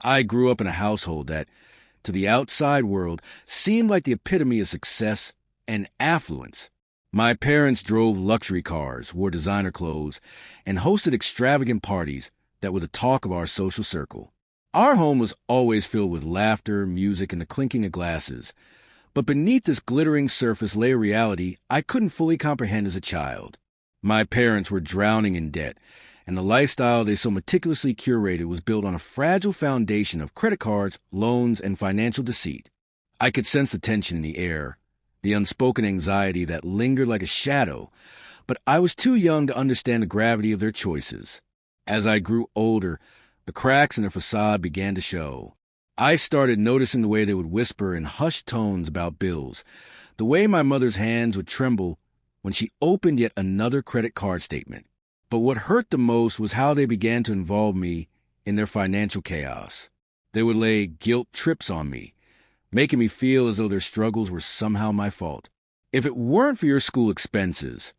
I grew up in a household that, to the outside world, seemed like the epitome of success and affluence. My parents drove luxury cars, wore designer clothes, and hosted extravagant parties that were the talk of our social circle. Our home was always filled with laughter, music, and the clinking of glasses. But beneath this glittering surface lay a reality I couldn't fully comprehend as a child. My parents were drowning in debt, and the lifestyle they so meticulously curated was built on a fragile foundation of credit cards, loans, and financial deceit. I could sense the tension in the air, the unspoken anxiety that lingered like a shadow, but I was too young to understand the gravity of their choices. As I grew older, the cracks in their facade began to show. I started noticing the way they would whisper in hushed tones about bills, the way my mother's hands would tremble when she opened yet another credit card statement. But what hurt the most was how they began to involve me in their financial chaos. They would lay guilt trips on me, making me feel as though their struggles were somehow my fault. "If it weren't for your school expenses,"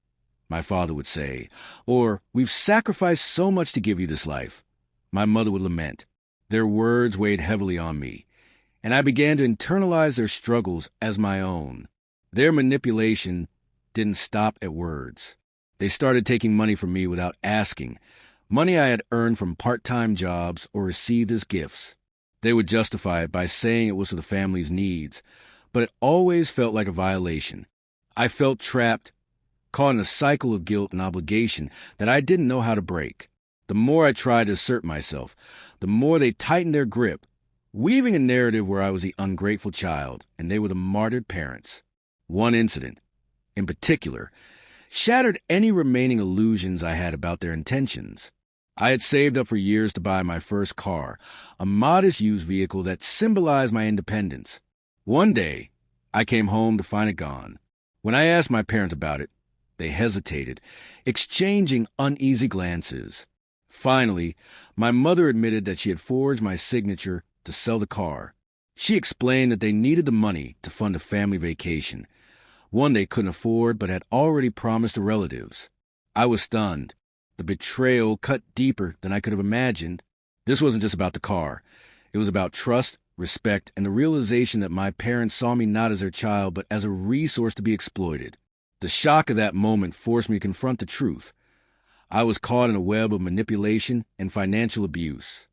my father would say, or "we've sacrificed so much to give you this life," my mother would lament. Their words weighed heavily on me, and I began to internalize their struggles as my own. Their manipulation didn't stop at words. They started taking money from me without asking, money I had earned from part-time jobs or received as gifts. They would justify it by saying it was for the family's needs, but it always felt like a violation. I felt trapped, caught in a cycle of guilt and obligation that I didn't know how to break. The more I tried to assert myself, the more they tightened their grip, weaving a narrative where I was the ungrateful child and they were the martyred parents. One incident, in particular, shattered any remaining illusions I had about their intentions. I had saved up for years to buy my first car, a modest used vehicle that symbolized my independence. One day, I came home to find it gone. When I asked my parents about it, they hesitated, exchanging uneasy glances. Finally, my mother admitted that she had forged my signature to sell the car. She explained that they needed the money to fund a family vacation, one they couldn't afford but had already promised to relatives. I was stunned. The betrayal cut deeper than I could have imagined. This wasn't just about the car. It was about trust, respect, and the realization that my parents saw me not as their child but as a resource to be exploited. The shock of that moment forced me to confront the truth. I was caught in a web of manipulation and financial abuse.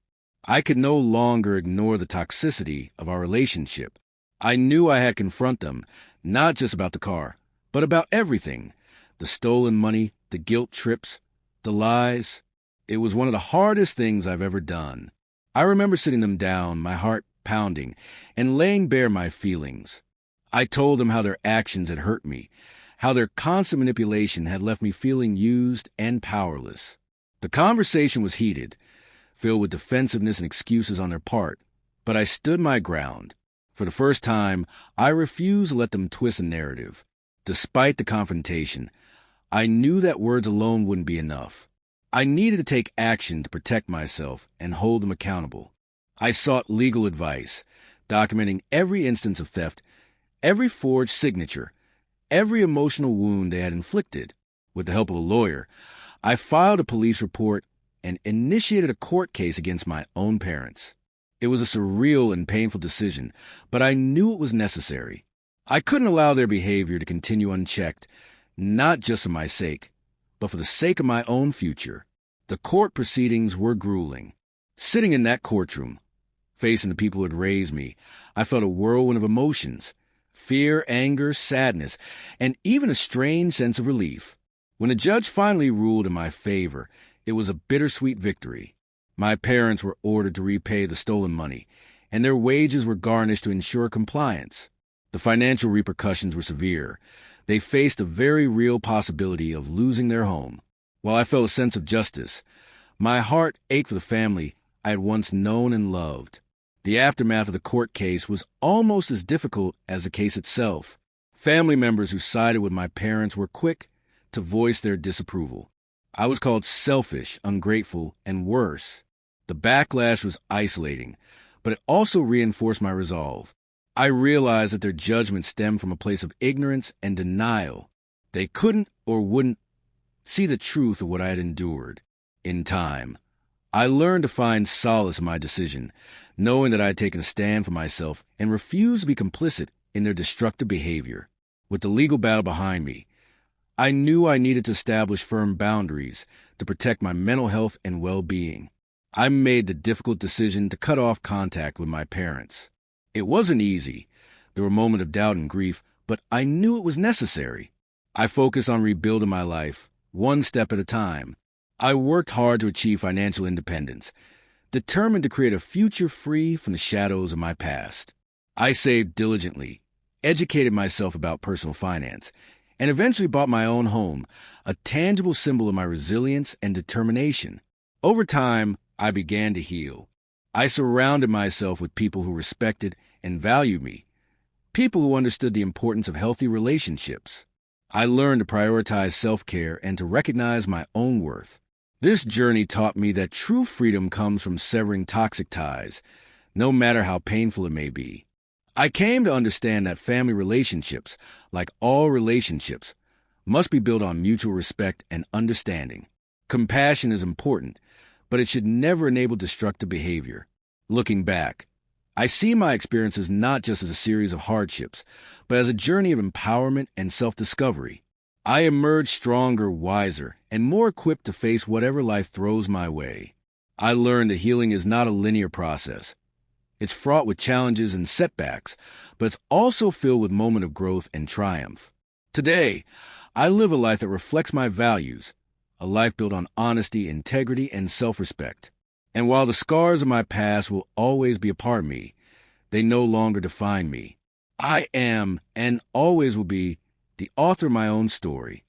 I could no longer ignore the toxicity of our relationship. I knew I had to confront them, not just about the car, but about everything. The stolen money, the guilt trips, the lies. It was one of the hardest things I've ever done. I remember sitting them down, my heart pounding, and laying bare my feelings. I told them how their actions had hurt me, how their constant manipulation had left me feeling used and powerless. The conversation was heated, filled with defensiveness and excuses on their part, but I stood my ground. For the first time, I refused to let them twist the narrative. Despite the confrontation, I knew that words alone wouldn't be enough. I needed to take action to protect myself and hold them accountable. I sought legal advice, documenting every instance of theft, every forged signature, every emotional wound they had inflicted. With the help of a lawyer, I filed a police report and initiated a court case against my own parents. It was a surreal and painful decision, but I knew it was necessary. I couldn't allow their behavior to continue unchecked, not just for my sake, but for the sake of my own future. The court proceedings were grueling. Sitting in that courtroom, facing the people who had raised me, I felt a whirlwind of emotions: fear, anger, sadness, and even a strange sense of relief. When the judge finally ruled in my favor, it was a bittersweet victory. My parents were ordered to repay the stolen money, and their wages were garnished to ensure compliance. The financial repercussions were severe. They faced a very real possibility of losing their home. While I felt a sense of justice, my heart ached for the family I had once known and loved. The aftermath of the court case was almost as difficult as the case itself. Family members who sided with my parents were quick to voice their disapproval. I was called selfish, ungrateful, and worse. The backlash was isolating, but it also reinforced my resolve. I realized that their judgment stemmed from a place of ignorance and denial. They couldn't or wouldn't see the truth of what I had endured. In time, I learned to find solace in my decision, knowing that I had taken a stand for myself and refused to be complicit in their destructive behavior. With the legal battle behind me, I knew I needed to establish firm boundaries to protect my mental health and well-being. I made the difficult decision to cut off contact with my parents. It wasn't easy. There were moments of doubt and grief, but I knew it was necessary. I focused on rebuilding my life, one step at a time. I worked hard to achieve financial independence, determined to create a future free from the shadows of my past. I saved diligently, educated myself about personal finance, and eventually bought my own home, a tangible symbol of my resilience and determination. Over time, I began to heal. I surrounded myself with people who respected and valued me, people who understood the importance of healthy relationships. I learned to prioritize self-care and to recognize my own worth. This journey taught me that true freedom comes from severing toxic ties, no matter how painful it may be. I came to understand that family relationships, like all relationships, must be built on mutual respect and understanding. Compassion is important, but it should never enable destructive behavior. Looking back, I see my experiences not just as a series of hardships, but as a journey of empowerment and self-discovery. I emerged stronger, wiser, and more equipped to face whatever life throws my way. I learned that healing is not a linear process. It's fraught with challenges and setbacks, but it's also filled with moments of growth and triumph. Today, I live a life that reflects my values, a life built on honesty, integrity, and self-respect. And while the scars of my past will always be a part of me, they no longer define me. I am, and always will be, the author of my own story.